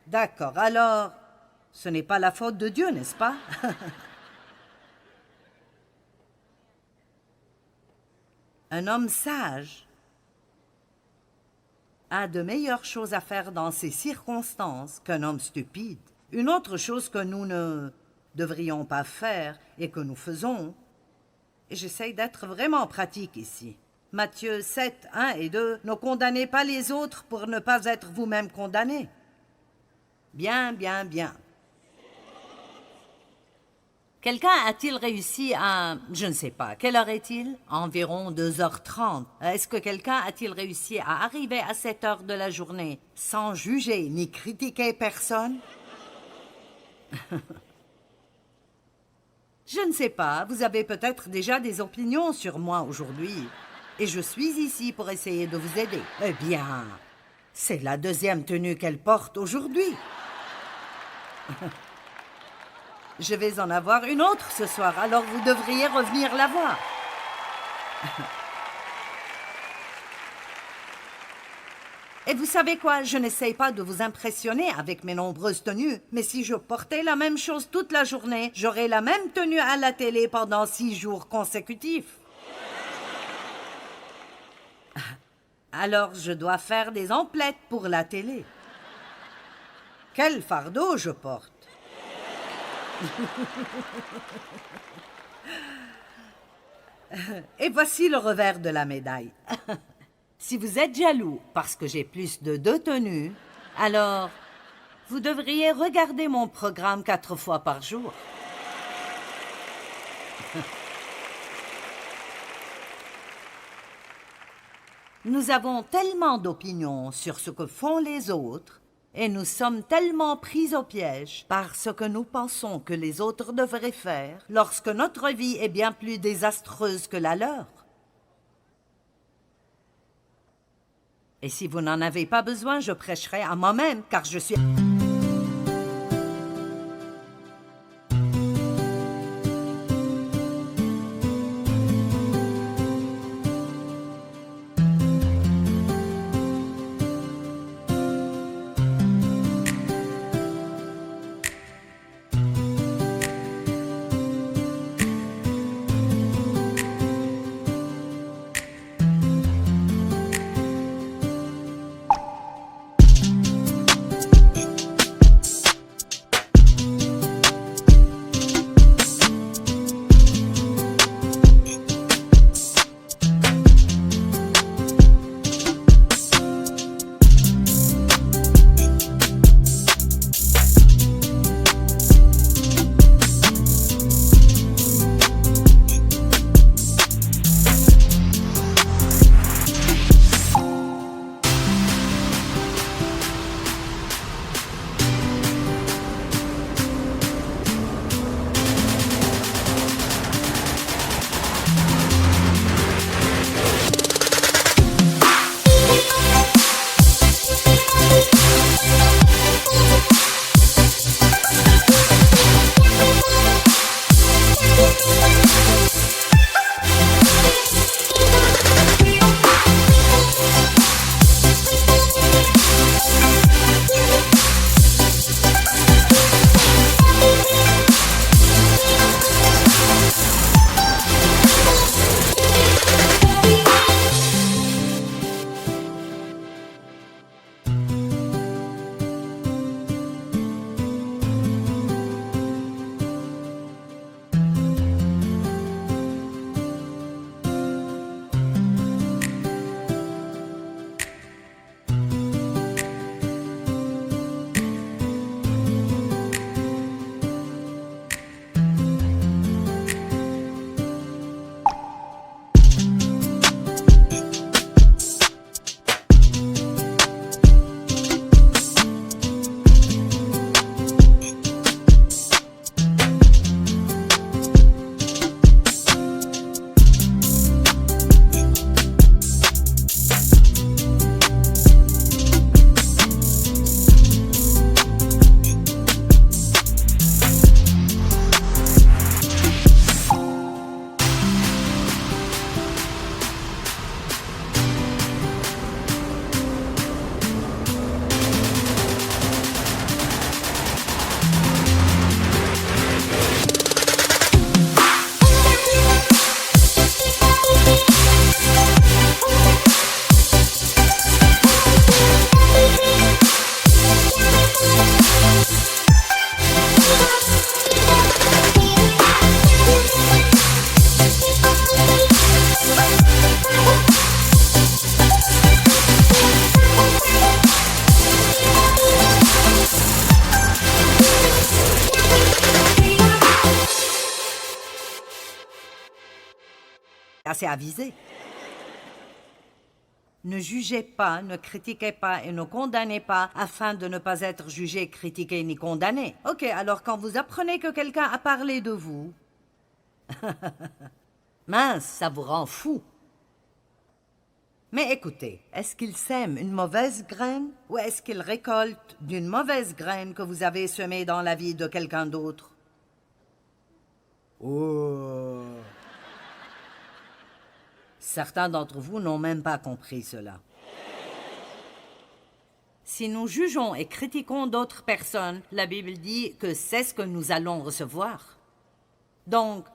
D'accord, alors... ce n'est pas la faute de Dieu, n'est-ce pas? Un homme sage a de meilleures choses à faire dans ces circonstances qu'un homme stupide. Une autre chose que nous ne devrions pas faire et que nous faisons, et j'essaye d'être vraiment pratique ici. Matthieu 7, 1 et 2, ne condamnez pas les autres pour ne pas être vous-même condamnés. Bien, bien, bien. Quelqu'un a-t-il réussi à... je ne sais pas, quelle heure est-il? Environ 2h30. Est-ce que quelqu'un a-t-il réussi à arriver à cette heure de la journée sans juger ni critiquer personne? Je ne sais pas, vous avez peut-être déjà des opinions sur moi aujourd'hui. Et je suis ici pour essayer de vous aider. Eh bien, c'est la deuxième tenue qu'elle porte aujourd'hui. Je vais en avoir une autre ce soir, alors vous devriez revenir la voir. Et vous savez quoi, je n'essaye pas de vous impressionner avec mes nombreuses tenues, mais si je portais la même chose toute la journée, j'aurais la même tenue à la télé pendant 6 jours consécutifs. Alors je dois faire des emplettes pour la télé. Quel fardeau je porte! Et voici le revers de la médaille. Si vous êtes jaloux parce que j'ai plus de 2 tenues, alors Vous devriez regarder mon programme 4 fois par jour. Nous avons tellement d'opinions sur ce que font les autres et nous sommes tellement pris au piège par ce que nous pensons que les autres devraient faire lorsque notre vie est bien plus désastreuse que la leur. Et si vous n'en avez pas besoin, je prêcherai à moi-même, car je suis... assez avisé. Ne jugez pas, ne critiquez pas et ne condamnez pas afin de ne pas être jugé, critiqué ni condamné. Ok, alors quand vous apprenez que quelqu'un a parlé de vous, mince, ça vous rend fou. Mais écoutez, est-ce qu'il sème une mauvaise graine ou est-ce qu'il récolte d'une mauvaise graine que vous avez semée dans la vie de quelqu'un d'autre? Oh. Certains d'entre vous n'ont même pas compris cela. Si nous jugeons et critiquons d'autres personnes, la Bible dit que c'est ce que nous allons recevoir. Donc,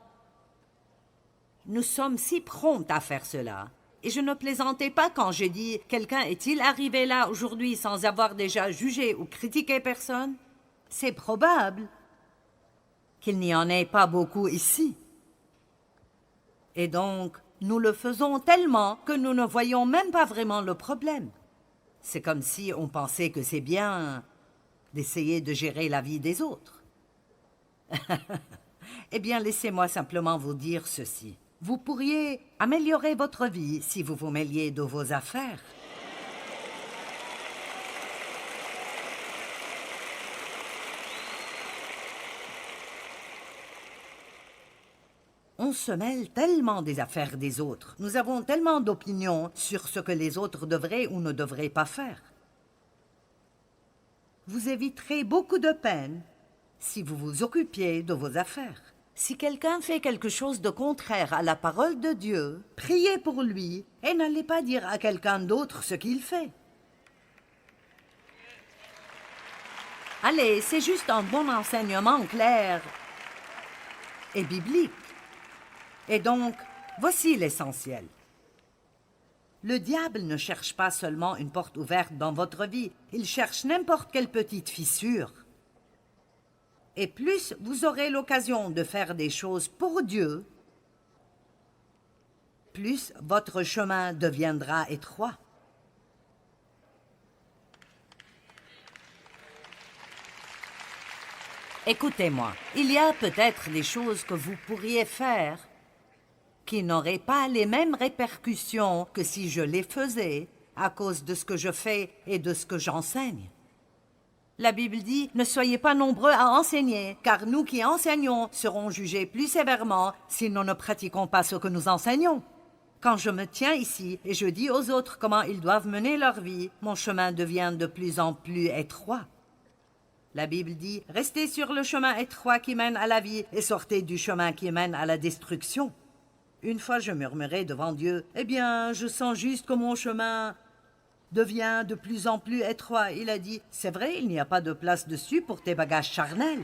nous sommes si prompts à faire cela. Et je ne plaisantais pas quand j'ai dit « Quelqu'un est-il arrivé là aujourd'hui sans avoir déjà jugé ou critiqué personne ?» C'est probable qu'il n'y en ait pas beaucoup ici. Et donc, nous le faisons tellement que nous ne voyons même pas vraiment le problème. C'est comme si on pensait que c'est bien d'essayer de gérer la vie des autres. Eh bien, laissez-moi simplement vous dire ceci. Vous pourriez améliorer votre vie si vous vous mêliez de vos affaires. On se mêle tellement des affaires des autres. Nous avons tellement d'opinions sur ce que les autres devraient ou ne devraient pas faire. Vous éviterez beaucoup de peine si vous vous occupiez de vos affaires. Si quelqu'un fait quelque chose de contraire à la parole de Dieu, priez pour lui et n'allez pas dire à quelqu'un d'autre ce qu'il fait. Allez, c'est juste un bon enseignement clair et biblique. Et donc, voici l'essentiel. Le diable ne cherche pas seulement une porte ouverte dans votre vie, il cherche n'importe quelle petite fissure. Et plus vous aurez l'occasion de faire des choses pour Dieu, plus votre chemin deviendra étroit. Écoutez-moi, il y a peut-être des choses que vous pourriez faire qui n'auraient pas les mêmes répercussions que si je les faisais à cause de ce que je fais et de ce que j'enseigne. La Bible dit « Ne soyez pas nombreux à enseigner, car nous qui enseignons serons jugés plus sévèrement si nous ne pratiquons pas ce que nous enseignons. » Quand je me tiens ici et je dis aux autres comment ils doivent mener leur vie, mon chemin devient de plus en plus étroit. La Bible dit « Restez sur le chemin étroit qui mène à la vie et sortez du chemin qui mène à la destruction. » Une fois je murmurai devant Dieu, « Eh bien, je sens juste que mon chemin devient de plus en plus étroit. » Il a dit, « C'est vrai, il n'y a pas de place dessus pour tes bagages charnels. »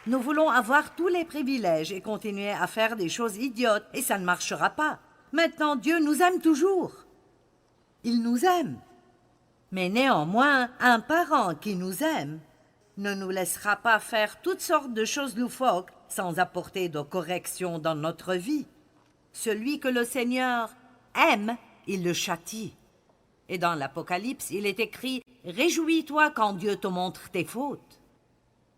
Nous voulons avoir tous les privilèges et continuer à faire des choses idiotes, et ça ne marchera pas. Maintenant, Dieu nous aime toujours. Il nous aime. Mais néanmoins, un parent qui nous aime ne nous laissera pas faire toutes sortes de choses loufoques sans apporter de corrections dans notre vie. Celui que le Seigneur aime, il le châtie. Et dans l'Apocalypse, il est écrit « Réjouis-toi quand Dieu te montre tes fautes ».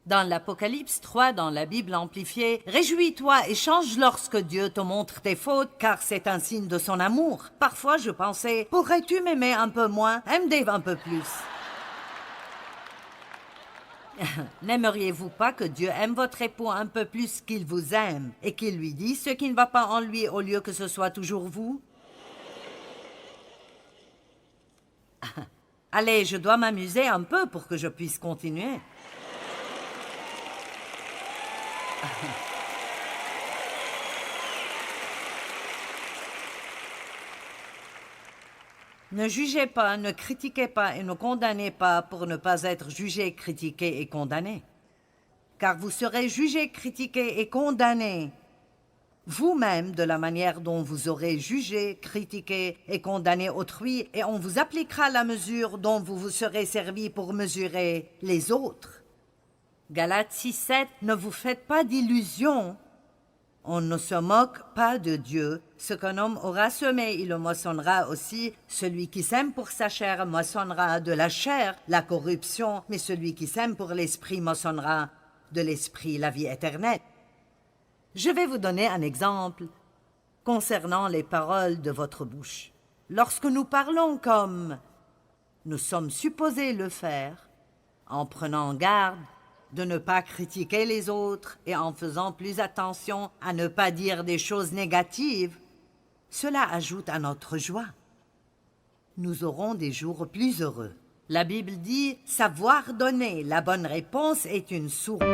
Dans l'Apocalypse 3, dans la Bible amplifiée, « Réjouis-toi et change lorsque Dieu te montre tes fautes, car c'est un signe de son amour. » Parfois, je pensais, « Pourrais-tu m'aimer un peu moins? Aime Dave un peu plus. » N'aimeriez-vous pas que Dieu aime votre époux un peu plus qu'il vous aime et qu'il lui dise ce qui ne va pas en lui au lieu que ce soit toujours vous? Allez, je dois m'amuser un peu pour que je puisse continuer. Ne jugez pas, ne critiquez pas et ne condamnez pas pour ne pas être jugé, critiqué et condamné. Car vous serez jugé, critiqué et condamné vous-même de la manière dont vous aurez jugé, critiqué et condamné autrui, et on vous appliquera la mesure dont vous vous serez servi pour mesurer les autres. Galates 6:7, ne vous faites pas d'illusions. On ne se moque pas de Dieu. Ce qu'un homme aura semé, il le moissonnera aussi. Celui qui sème pour sa chair moissonnera de la chair la corruption, mais celui qui sème pour l'esprit moissonnera de l'esprit la vie éternelle. Je vais vous donner un exemple concernant les paroles de votre bouche. Lorsque nous parlons comme nous sommes supposés le faire, en prenant garde de ne pas critiquer les autres et en faisant plus attention à ne pas dire des choses négatives, cela ajoute à notre joie. Nous aurons des jours plus heureux. La Bible dit « Savoir donner la bonne réponse est une source. »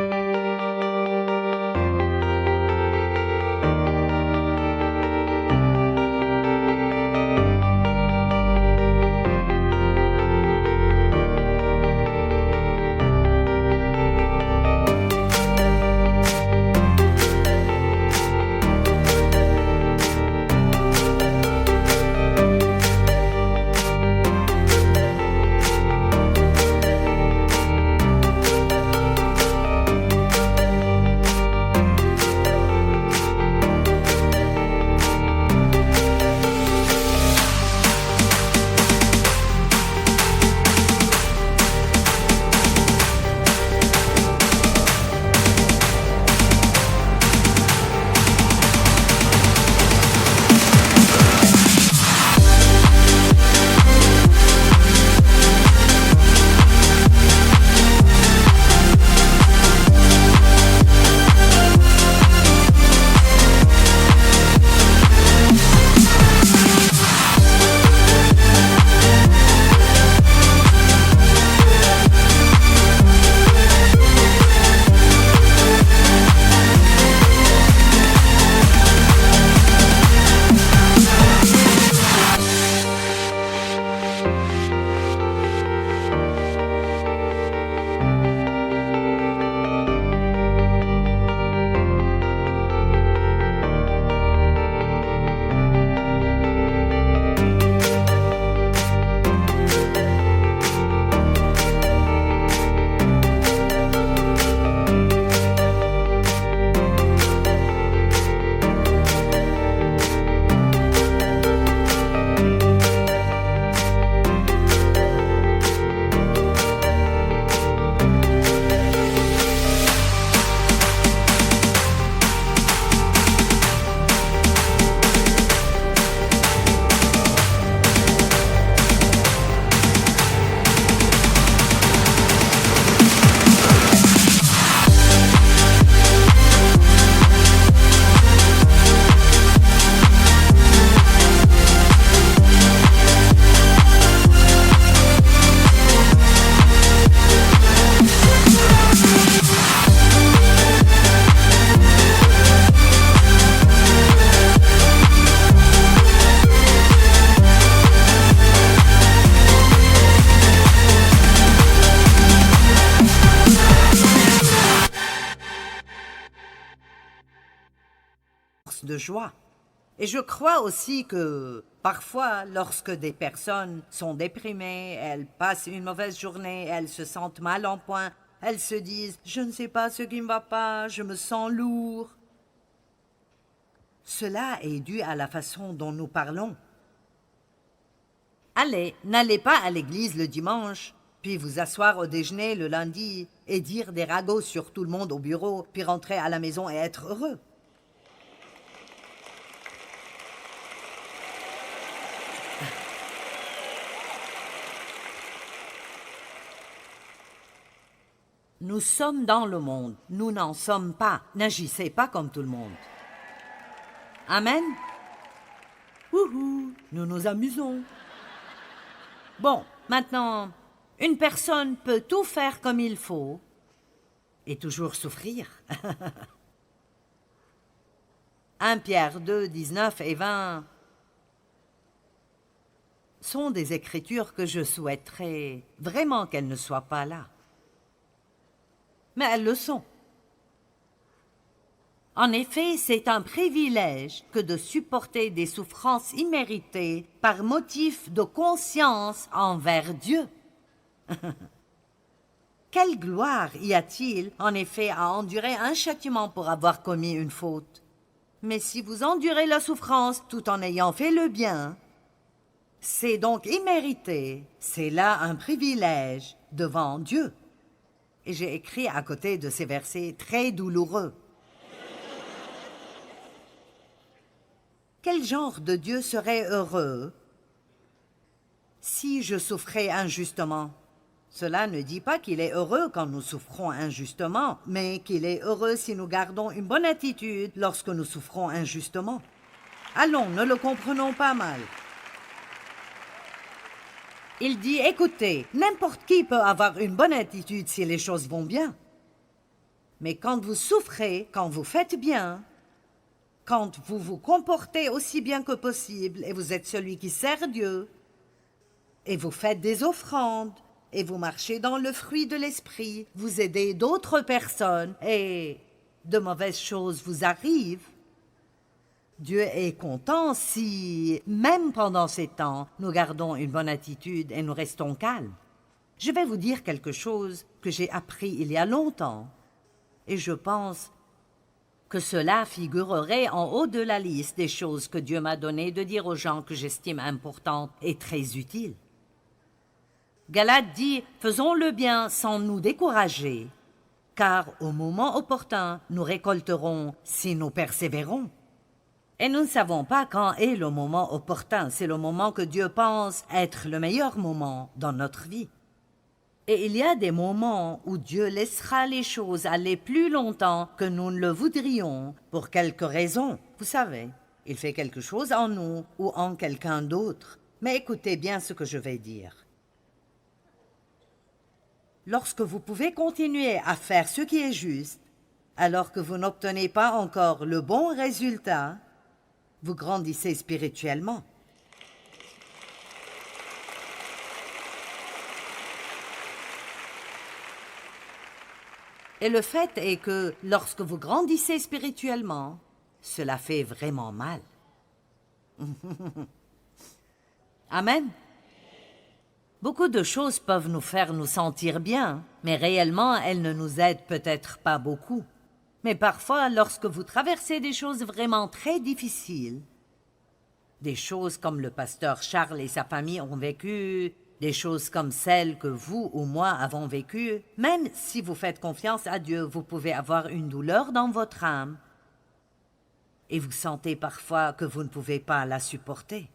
source de joie. Et je crois aussi que parfois, lorsque des personnes sont déprimées, elles passent une mauvaise journée, elles se sentent mal en point, elles se disent « je ne sais pas ce qui ne va pas, je me sens lourd ». Cela est dû à la façon dont nous parlons. Allez, n'allez pas à l'église le dimanche, puis vous asseoir au déjeuner le lundi et dire des ragots sur tout le monde au bureau, puis rentrer à la maison et être heureux. Nous sommes dans le monde, nous n'en sommes pas. N'agissez pas comme tout le monde. Amen. Wouhou, nous nous amusons. Bon, maintenant, une personne peut tout faire comme il faut et toujours souffrir. 1 Pierre 2, 19 et 20 sont des écritures que je souhaiterais vraiment qu'elles ne soient pas là. Mais elles le sont. En effet, c'est un privilège que de supporter des souffrances imméritées par motif de conscience envers Dieu. Quelle gloire y a-t-il, en effet, à endurer un châtiment pour avoir commis une faute? Mais si vous endurez la souffrance tout en ayant fait le bien, c'est donc immérité, c'est là un privilège devant Dieu. Et j'ai écrit à côté de ces versets très douloureux. Quel genre de Dieu serait heureux si je souffrais injustement? Cela ne dit pas qu'il est heureux quand nous souffrons injustement, mais qu'il est heureux si nous gardons une bonne attitude lorsque nous souffrons injustement. Allons, ne le comprenons pas mal. Il dit, écoutez, n'importe qui peut avoir une bonne attitude si les choses vont bien. Mais quand vous souffrez, quand vous faites bien, quand vous vous comportez aussi bien que possible et vous êtes celui qui sert Dieu, et vous faites des offrandes, et vous marchez dans le fruit de l'esprit, vous aidez d'autres personnes, et de mauvaises choses vous arrivent, Dieu est content si, même pendant ces temps, nous gardons une bonne attitude et nous restons calmes. Je vais vous dire quelque chose que j'ai appris il y a longtemps, et je pense que cela figurerait en haut de la liste des choses que Dieu m'a donné de dire aux gens que j'estime importantes et très utiles. Galates dit « Faisons le bien sans nous décourager, car au moment opportun, nous récolterons si nous persévérons. » Et nous ne savons pas quand est le moment opportun, c'est le moment que Dieu pense être le meilleur moment dans notre vie. Et il y a des moments où Dieu laissera les choses aller plus longtemps que nous ne le voudrions, pour quelque raison. Vous savez, il fait quelque chose en nous ou en quelqu'un d'autre. Mais écoutez bien ce que je vais dire. Lorsque vous pouvez continuer à faire ce qui est juste, alors que vous n'obtenez pas encore le bon résultat, vous grandissez spirituellement. Et le fait est que lorsque vous grandissez spirituellement, cela fait vraiment mal. Amen. Beaucoup de choses peuvent nous faire nous sentir bien, mais réellement, elles ne nous aident peut-être pas beaucoup. Mais parfois, lorsque vous traversez des choses vraiment très difficiles, des choses comme le pasteur Charles et sa famille ont vécu, des choses comme celles que vous ou moi avons vécues, même si vous faites confiance à Dieu, vous pouvez avoir une douleur dans votre âme et vous sentez parfois que vous ne pouvez pas la supporter.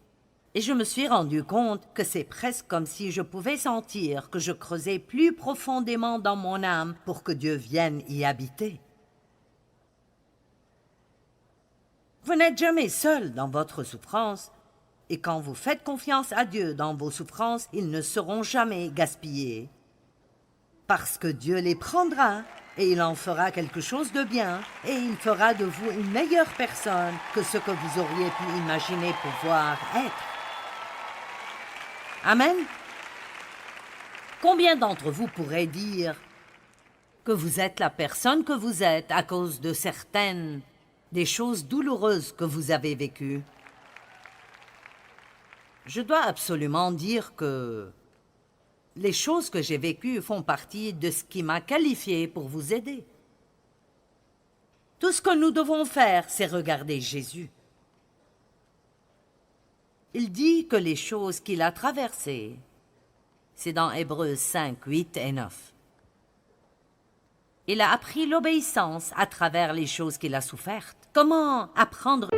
Et je me suis rendu compte que c'est presque comme si je pouvais sentir que je creusais plus profondément dans mon âme pour que Dieu vienne y habiter. Vous n'êtes jamais seul dans votre souffrance, et quand vous faites confiance à Dieu dans vos souffrances, ils ne seront jamais gaspillés. Parce que Dieu les prendra, et il en fera quelque chose de bien, et il fera de vous une meilleure personne que ce que vous auriez pu imaginer pouvoir être. Amen. Combien d'entre vous pourraient dire que vous êtes la personne que vous êtes à cause de certaines des choses douloureuses que vous avez vécues. Je dois absolument dire que les choses que j'ai vécues font partie de ce qui m'a qualifié pour vous aider. Tout ce que nous devons faire, c'est regarder Jésus. Il dit que les choses qu'il a traversées, c'est dans Hébreux 5, 8 et 9. Il a appris l'obéissance à travers les choses qu'il a souffertes. Comment apprendre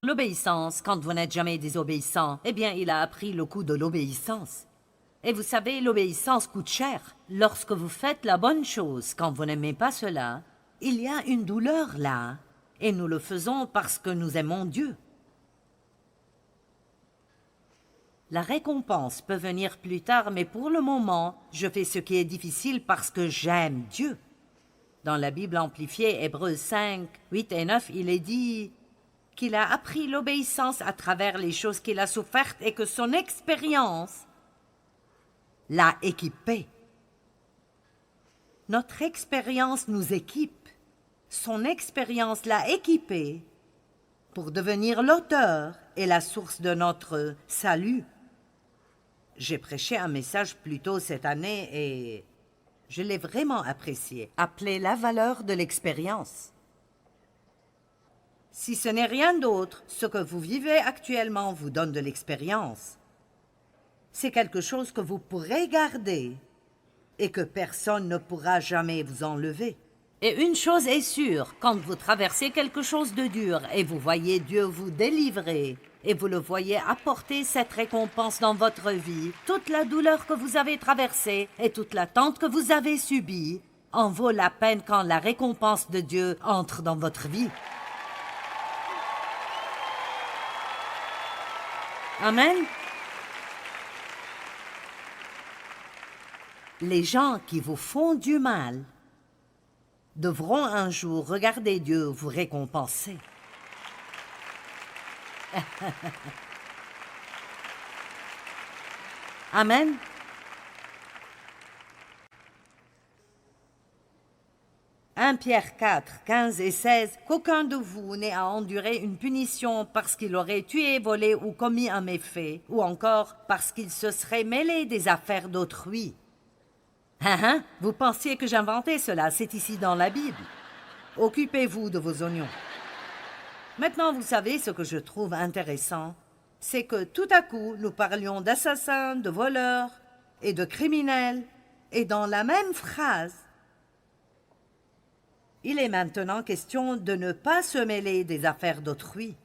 l'obéissance quand vous n'êtes jamais désobéissant? Eh bien, il a appris le coût de l'obéissance. Et vous savez, l'obéissance coûte cher. Lorsque vous faites la bonne chose quand vous n'aimez pas cela, il y a une douleur là, et nous le faisons parce que nous aimons Dieu. La récompense peut venir plus tard, mais pour le moment, je fais ce qui est difficile parce que j'aime Dieu. Dans la Bible amplifiée, Hébreux 5, 8 et 9, il est dit qu'il a appris l'obéissance à travers les choses qu'il a souffertes et que son expérience l'a équipé. Notre expérience nous équipe. Son expérience l'a équipé pour devenir l'auteur et la source de notre salut. J'ai prêché un message plus tôt cette année et je l'ai vraiment apprécié, appelé la valeur de l'expérience. Si ce n'est rien d'autre, ce que vous vivez actuellement vous donne de l'expérience. C'est quelque chose que vous pourrez garder et que personne ne pourra jamais vous enlever. Et une chose est sûre, quand vous traversez quelque chose de dur et vous voyez Dieu vous délivrer, et vous le voyez apporter cette récompense dans votre vie, toute la douleur que vous avez traversée et toute l'attente que vous avez subie en vaut la peine quand la récompense de Dieu entre dans votre vie. Amen. Les gens qui vous font du mal devront un jour regarder Dieu vous récompenser. Amen. Pierre 4, 15 et 16, qu'aucun de vous n'ait à endurer une punition parce qu'il aurait tué, volé ou commis un méfait, ou encore parce qu'il se serait mêlé des affaires d'autrui. Vous pensiez que j'inventais cela, c'est ici dans la Bible. Occupez-vous de vos oignons. Maintenant, vous savez ce que je trouve intéressant, c'est que tout à coup, nous parlions d'assassins, de voleurs et de criminels, et dans la même phrase, il est maintenant question de ne pas se mêler des affaires d'autrui.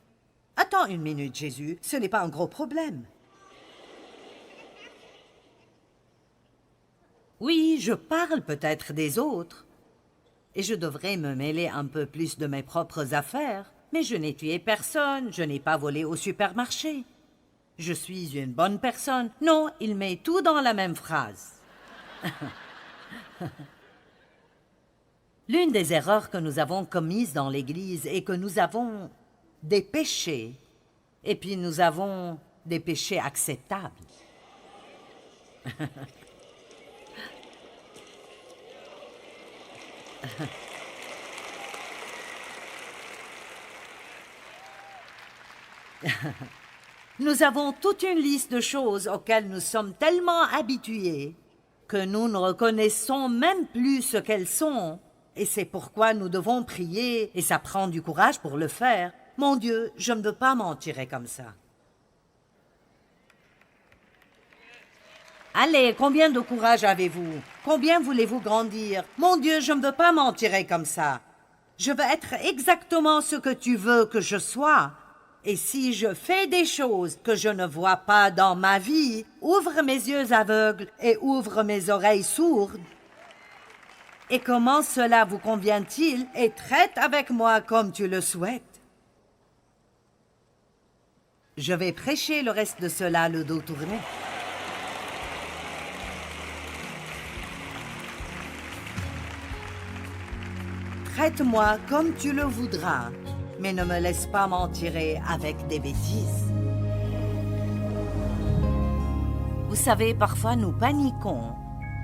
Attends une minute, Jésus, ce n'est pas un gros problème. Oui, je parle peut-être des autres. Et je devrais me mêler un peu plus de mes propres affaires. Mais je n'ai tué personne, je n'ai pas volé au supermarché. Je suis une bonne personne. Non, il met tout dans la même phrase. L'une des erreurs que nous avons commises dans l'Église est que nous avons des péchés, et puis nous avons des péchés acceptables. Nous avons toute une liste de choses auxquelles nous sommes tellement habitués que nous ne reconnaissons même plus ce qu'elles sont. Et c'est pourquoi nous devons prier, et ça prend du courage pour le faire. Mon Dieu, je ne veux pas m'en tirer comme ça. Allez, combien de courage avez-vous? Combien voulez-vous grandir? Mon Dieu, je ne veux pas m'en tirer comme ça. Je veux être exactement ce que tu veux que je sois. Et si je fais des choses que je ne vois pas dans ma vie, ouvre mes yeux aveugles et ouvre mes oreilles sourdes. Et comment cela vous convient-il? Et traite avec moi comme tu le souhaites. Je vais prêcher le reste de cela le dos tourné. Traite-moi comme tu le voudras, mais ne me laisse pas m'en tirer avec des bêtises. Vous savez, parfois nous paniquons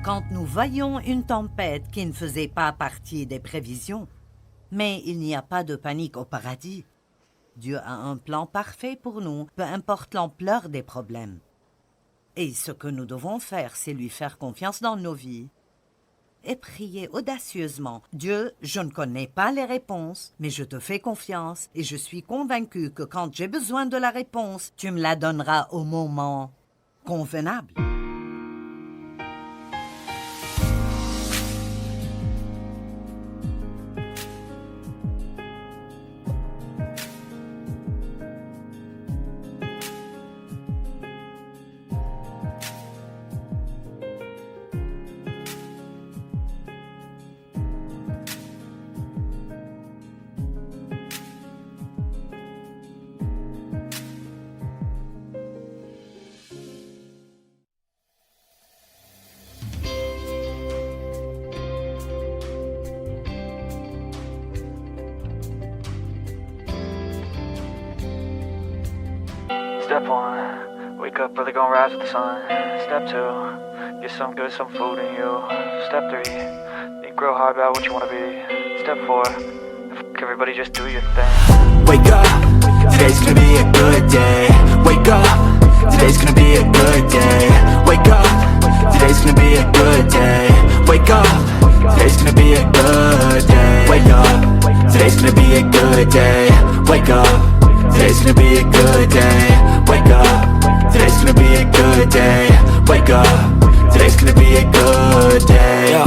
quand nous voyons une tempête qui ne faisait pas partie des prévisions. Mais il n'y a pas de panique au paradis. Dieu a un plan parfait pour nous, peu importe l'ampleur des problèmes. Et ce que nous devons faire, c'est lui faire confiance dans nos vies et prier audacieusement. Dieu, je ne connais pas les réponses, mais je te fais confiance et je suis convaincu que quand j'ai besoin de la réponse, tu me la donneras au moment convenable. Step 1, wake up early, gonna rise with the sun. Step 2, get some good, some food in you. Step 3, think real hard about what you wanna be. Step 4, everybody just do your thing. Wake up, today's gonna be a good day. Wake up, today's gonna be a good day. Wake up, today's gonna be a good day. Wake up, today's gonna be a good day. Wake up, today's gonna be a good day. Wake up, today's gonna be a good day. Wake up, today's gonna be a good day. Wake up, today's gonna be a good day. Yo,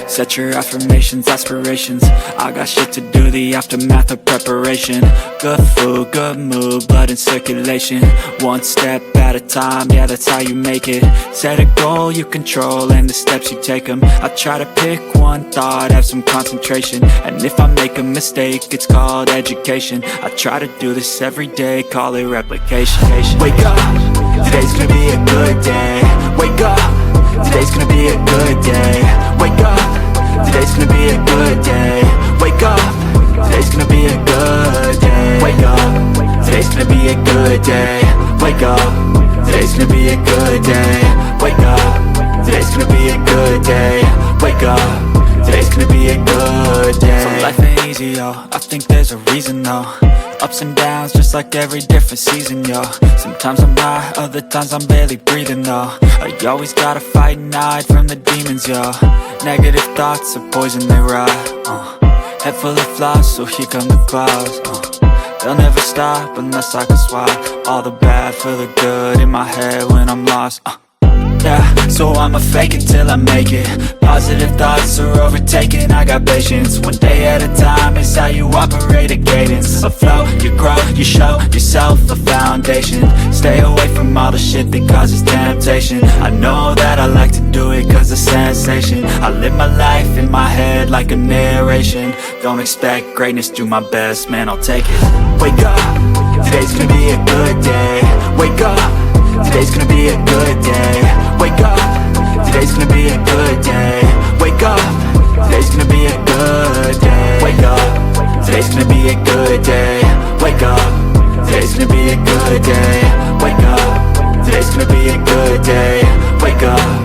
set your affirmations, aspirations. I got shit to do, the aftermath of preparation. Good food, good mood, blood in circulation. One step at a time, yeah, that's how you make it. Set a goal you control and the steps you take them. I try to pick one thought, have some concentration. And if I make a mistake, it's called education. I try to do this every day, call it replication. Wake up, today's gonna be a good day. Wake up, today's gonna be a good day. Wake up, today's gonna be a good day. Wake up, today's gonna be a good day. Wake up, today's gonna be a good day. Wake up, today's gonna be a good day. Wake up, today's gonna be a good day. Wake up, today's gonna be a good day. So life ain't easy, yo, I think there's a reason though. Ups and downs, just like every different season, yo. Sometimes I'm high, other times I'm barely breathing, though. You always gotta fight and hide from the demons, yo. Negative thoughts are poison, they rot. Head full of flies, so here come the clouds. They'll never stop unless I can swap all the bad for the good in my head when I'm lost. Yeah, so I'ma fake it till I make it. Positive thoughts are overtaken, I got patience. One day at a time is how you operate a cadence. A flow, you grow, you show yourself a foundation. Stay away from all the shit that causes temptation. I know that I like to do it cause it's sensation. I live my life in my head like a narration. Don't expect greatness, do my best, man, I'll take it. Wake up, today's gonna be a good day. Wake up, today's gonna be a good day. Wake up, today's gonna be a good day. Wake up, today's gonna be a good day. Wake up, today's gonna be a good day. Wake up, today's gonna be a good day. Wake up, today's gonna be a good day. Wake up.